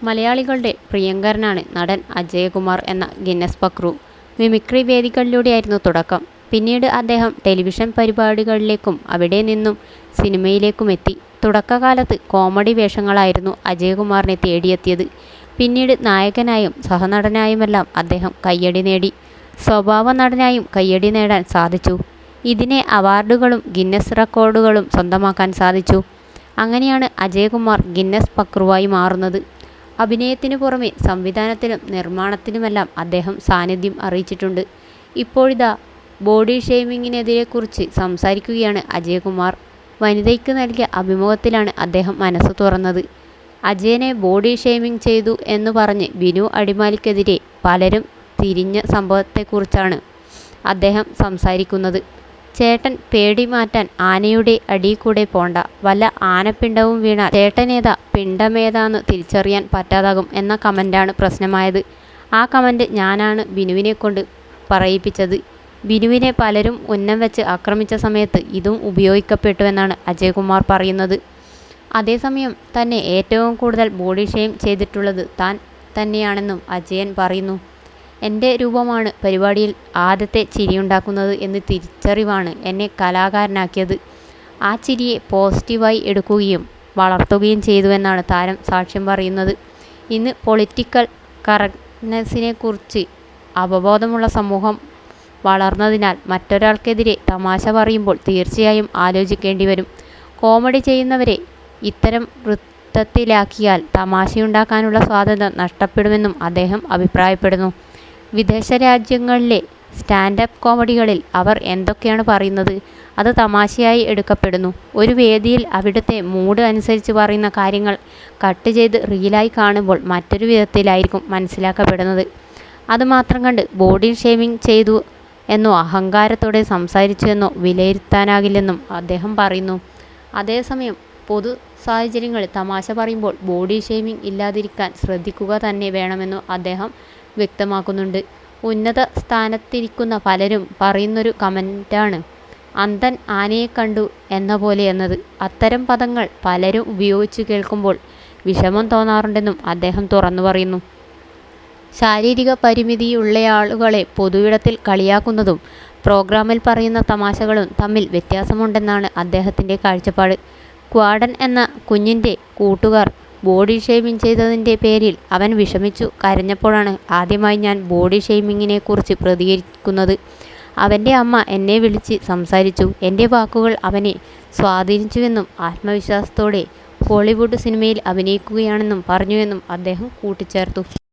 മലയാളികളുടെ പ്രിയങ്കരനാണ് നടൻ അജയകുമാർ എന്ന ഗിന്നസ് പക്രു. മിമിക്രി വേദികളിലൂടെയായിരുന്നു തുടക്കം. പിന്നീട് അദ്ദേഹം ടെലിവിഷൻ പരിപാടികളിലേക്കും അവിടെ നിന്നും സിനിമയിലേക്കുമെത്തി. തുടക്കകാലത്ത് കോമഡി വേഷങ്ങളായിരുന്നു അജയകുമാറിനെ തേടിയെത്തിയത്. പിന്നീട് നായകനായും സഹനടനായുമെല്ലാം അദ്ദേഹം കയ്യടി നേടി. സ്വഭാവ നടനായും കയ്യടി നേടാൻ സാധിച്ചു. ഇതിനെ അവാർഡുകളും ഗിന്നസ് റെക്കോർഡുകളും സ്വന്തമാക്കാൻ സാധിച്ചു. അങ്ങനെയാണ് അജയകുമാർ ഗിന്നസ് പക്രുവായി മാറുന്നത്. അഭിനയത്തിനു പുറമെ സംവിധാനത്തിലും നിർമ്മാണത്തിലുമെല്ലാം അദ്ദേഹം സാന്നിധ്യം അറിയിച്ചിട്ടുണ്ട്. ഇപ്പോഴിതാ ബോഡി ഷെയ്മിങ്ങിനെതിരെക്കുറിച്ച് സംസാരിക്കുകയാണ് അജയകുമാർ. വനിതയ്ക്ക് നൽകിയ അഭിമുഖത്തിലാണ് അദ്ദേഹം മനസ്സ് തുറന്നത്. അജയനെ ബോഡി ഷെയ്മിങ് ചെയ്തു എന്ന് പറഞ്ഞ് ബിനു അടിമാലിക്കെതിരെ പലരും തിരിഞ്ഞ സംഭവത്തെക്കുറിച്ചാണ് അദ്ദേഹം സംസാരിക്കുന്നത്. ചേട്ടൻ പേടി മാറ്റാൻ ആനയുടെ അടിയിൽ കൂടെ പോണ്ട, വല്ല ആനപ്പിണ്ടവും വീണാൽ ചേട്ടനേതാ പിണ്ടമേതാന്ന് തിരിച്ചറിയാൻ പറ്റാതാകും എന്ന കമൻ്റാണ് പ്രശ്നമായത്. ആ കമൻ്റ് ഞാനാണ് ബിനുവിനെ കൊണ്ട് പറയിപ്പിച്ചത്. ബിനുവിനെ പലരും ഉന്നം വെച്ച് ആക്രമിച്ച സമയത്ത് ഇതും ഉപയോഗിക്കപ്പെട്ടുവെന്നാണ് അജയകുമാർ പറയുന്നത്. അതേസമയം തന്നെ ഏറ്റവും കൂടുതൽ ബോഡി ഷെയിം ചെയ്തിട്ടുള്ളത് താൻ തന്നെയാണെന്നും അജയൻ പറയുന്നു. എൻ്റെ രൂപമാണ് പരിപാടിയിൽ ആദ്യത്തെ ചിരിയുണ്ടാക്കുന്നത് എന്ന് തിരിച്ചറിവാണ് എന്നെ കലാകാരനാക്കിയത്. ആ ചിരിയെ പോസിറ്റീവായി എടുക്കുകയും വളർത്തുകയും ചെയ്തുവെന്നാണ് താരം സാക്ഷ്യം പറയുന്നത്. ഇന്ന് പൊളിറ്റിക്കൽ കറക്റ്റ്നെസ്സിനെക്കുറിച്ച് അവബോധമുള്ള സമൂഹം വളർന്നതിനാൽ മറ്റൊരാൾക്കെതിരെ തമാശ പറയുമ്പോൾ തീർച്ചയായും ആലോചിക്കേണ്ടി വരും. കോമഡി ചെയ്യുന്നവരെ ഇത്തരം വൃത്തത്തിലാക്കിയാൽ തമാശയുണ്ടാക്കാനുള്ള സ്വാതന്ത്ര്യം നഷ്ടപ്പെടുമെന്നും അദ്ദേഹം അഭിപ്രായപ്പെടുന്നു. വിദേശ രാജ്യങ്ങളിലെ സ്റ്റാൻഡപ്പ് കോമഡികളിൽ അവർ എന്തൊക്കെയാണ് പറയുന്നത് അത് തമാശയായി എടുക്കപ്പെടുന്നു. ഒരു വേദിയിൽ അവിടുത്തെ മൂഡ് അനുസരിച്ച് പറയുന്ന കാര്യങ്ങൾ കട്ട് ചെയ്ത് റീലായി കാണുമ്പോൾ മറ്റൊരു വിധത്തിലായിരിക്കും മനസ്സിലാക്കപ്പെടുന്നത്. അതുമാത്രം കണ്ട് ബോഡി ഷെയ്മിങ് ചെയ്തു എന്നോ അഹങ്കാരത്തോടെ സംസാരിച്ചു എന്നോ വിലയിരുത്താനാകില്ലെന്നും അദ്ദേഹം പറയുന്നു. അതേസമയം പൊതു സാഹചര്യങ്ങളിൽ തമാശ പറയുമ്പോൾ ബോഡി ഷെയ്മിങ് ഇല്ലാതിരിക്കാൻ ശ്രദ്ധിക്കുക തന്നെ വേണമെന്നും അദ്ദേഹം വ്യക്തമാക്കുന്നുണ്ട്. ഉന്നത സ്ഥാനത്തിരിക്കുന്ന പലരും പറയുന്നൊരു കമൻ്റാണ് അന്ധൻ ആനയെ കണ്ടു എന്ന പോലെ എന്നത്. അത്തരം പദങ്ങൾ പലരും ഉപയോഗിച്ചു കേൾക്കുമ്പോൾ വിഷമം തോന്നാറുണ്ടെന്നും അദ്ദേഹം തുറന്നു പറയുന്നു. ശാരീരിക പരിമിതിയുള്ളയാളുകളെ പൊതുവിടത്തിൽ കളിയാക്കുന്നതും പ്രോഗ്രാമിൽ പറയുന്ന തമാശകളും തമ്മിൽ വ്യത്യാസമുണ്ടെന്നാണ് അദ്ദേഹത്തിൻ്റെ കാഴ്ചപ്പാട്. ക്വാഡൻ എന്ന കുഞ്ഞിൻ്റെ കൂട്ടുകാർ ബോഡി ഷെയ്മിങ് ചെയ്തതിൻ്റെ പേരിൽ അവൻ വിഷമിച്ചു കരഞ്ഞപ്പോഴാണ് ആദ്യമായി ഞാൻ ബോഡി ഷെയ്മിങ്ങിനെക്കുറിച്ച് പ്രതികരിക്കുന്നത്. അവൻ്റെ അമ്മ എന്നെ വിളിച്ച് സംസാരിച്ചു. എൻ്റെ വാക്കുകൾ അവനെ സ്വാധീനിച്ചുവെന്നും ആത്മവിശ്വാസത്തോടെ ഹോളിവുഡ് സിനിമയിൽ അഭിനയിക്കുകയാണെന്നും പറഞ്ഞുവെന്നും അദ്ദേഹം കൂട്ടിച്ചേർത്തു.